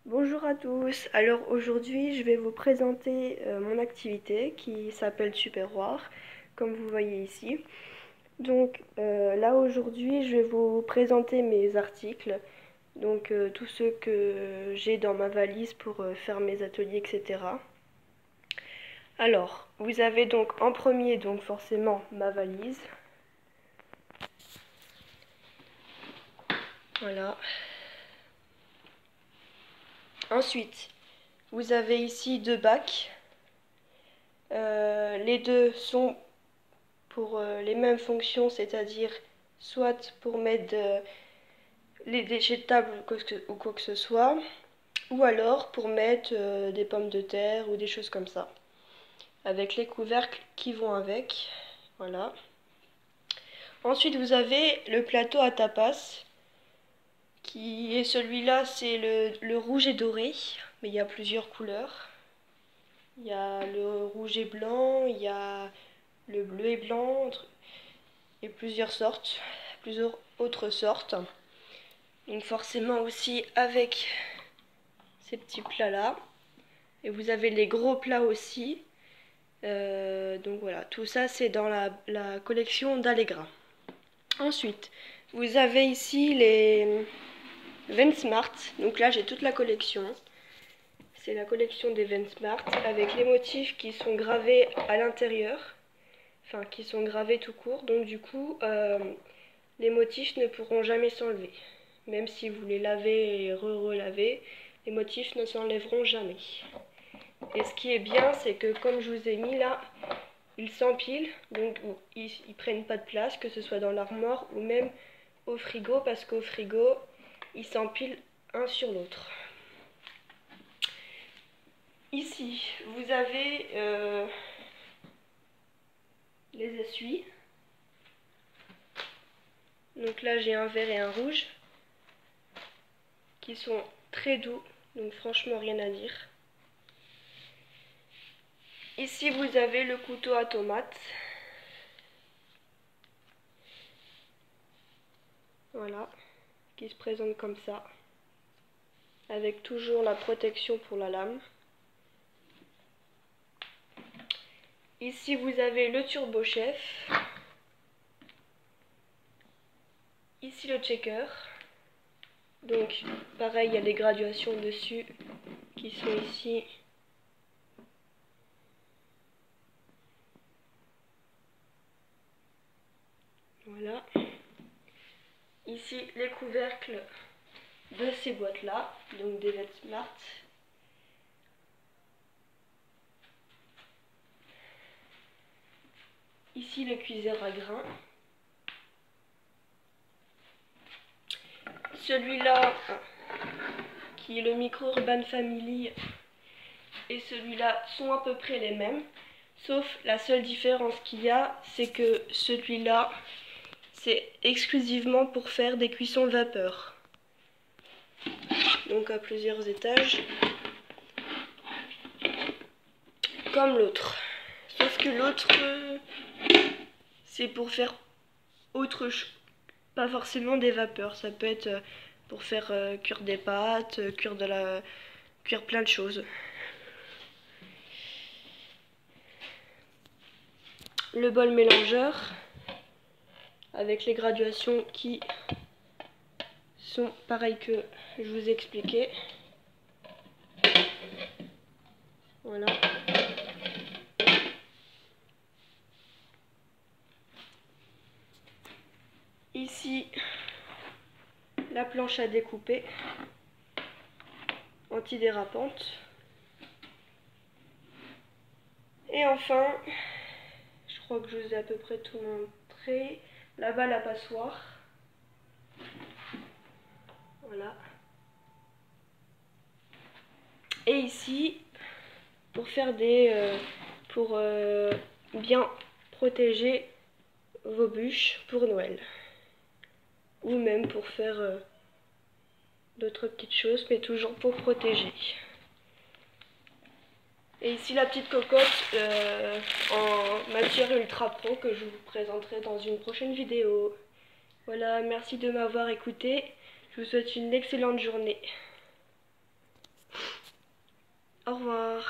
Bonjour à tous, alors aujourd'hui je vais vous présenter mon activité qui s'appelle Superwar, comme vous voyez ici. Donc là aujourd'hui je vais vous présenter mes articles, donc tous ceux que j'ai dans ma valise pour faire mes ateliers, etc. Alors, vous avez donc en premier donc forcément ma valise. Voilà. Ensuite, vous avez ici deux bacs. Les deux sont pour les mêmes fonctions, c'est-à-dire soit pour mettre les déchets de table ou quoi que ce soit, ou alors pour mettre des pommes de terre ou des choses comme ça, avec les couvercles qui vont avec. Voilà. Ensuite, vous avez le plateau à tapas, qui est celui-là, c'est le rouge et doré, mais il y a plusieurs couleurs. Il y a le rouge et blanc, il y a le bleu et blanc, et plusieurs sortes, plusieurs autres sortes. Donc forcément aussi avec ces petits plats là. Et vous avez les gros plats aussi. Donc voilà, tout ça c'est dans la collection d'Allegra. Ensuite, vous avez ici les Vensmart. Donc là j'ai toute la collection. C'est la collection des Vensmart avec les motifs qui sont gravés à l'intérieur. Enfin, qui sont gravés tout court. Donc du coup, les motifs ne pourront jamais s'enlever. Même si vous les lavez et relavez, les motifs ne s'enlèveront jamais. Et ce qui est bien, c'est que comme je vous ai mis là, ils s'empilent, donc ils prennent pas de place, que ce soit dans l'armoire ou même au frigo, parce qu'au frigo, ils s'empilent un sur l'autre. Ici, vous avez les essuies. Donc là, j'ai un vert et un rouge qui sont très doux, donc franchement rien à dire. Ici, vous avez le couteau à tomate. Voilà, qui se présente comme ça, avec toujours la protection pour la lame. Ici, vous avez le Turbo Chef. Ici, le checker. Donc, pareil, il y a des graduations dessus qui sont ici. Voilà. Ici, les couvercles de ces boîtes-là, donc des Vetsmart. Ici, le cuiseur à grains. Celui-là, qui est le Micro Urban Family, et celui-là sont à peu près les mêmes. Sauf la seule différence qu'il y a, c'est que celui-là, c'est exclusivement pour faire des cuissons vapeur. Donc à plusieurs étages. Comme l'autre. Sauf que l'autre, c'est pour faire autre chose. Pas forcément des vapeurs. Ça peut être pour faire cuire des pâtes, cuire plein de choses. Le bol mélangeur avec les graduations qui sont pareilles que je vous ai expliqué. Voilà. Ici, la planche à découper, antidérapante. Et enfin, je crois que je vous ai à peu près tout montré. Là-bas, la passoire. Voilà. Et ici, pour faire pour bien protéger vos bûches pour Noël. Ou même pour faire d'autres petites choses, mais toujours pour protéger. Et ici la petite cocotte en matière ultra pro que je vous présenterai dans une prochaine vidéo. Voilà, merci de m'avoir écouté. Je vous souhaite une excellente journée. Au revoir.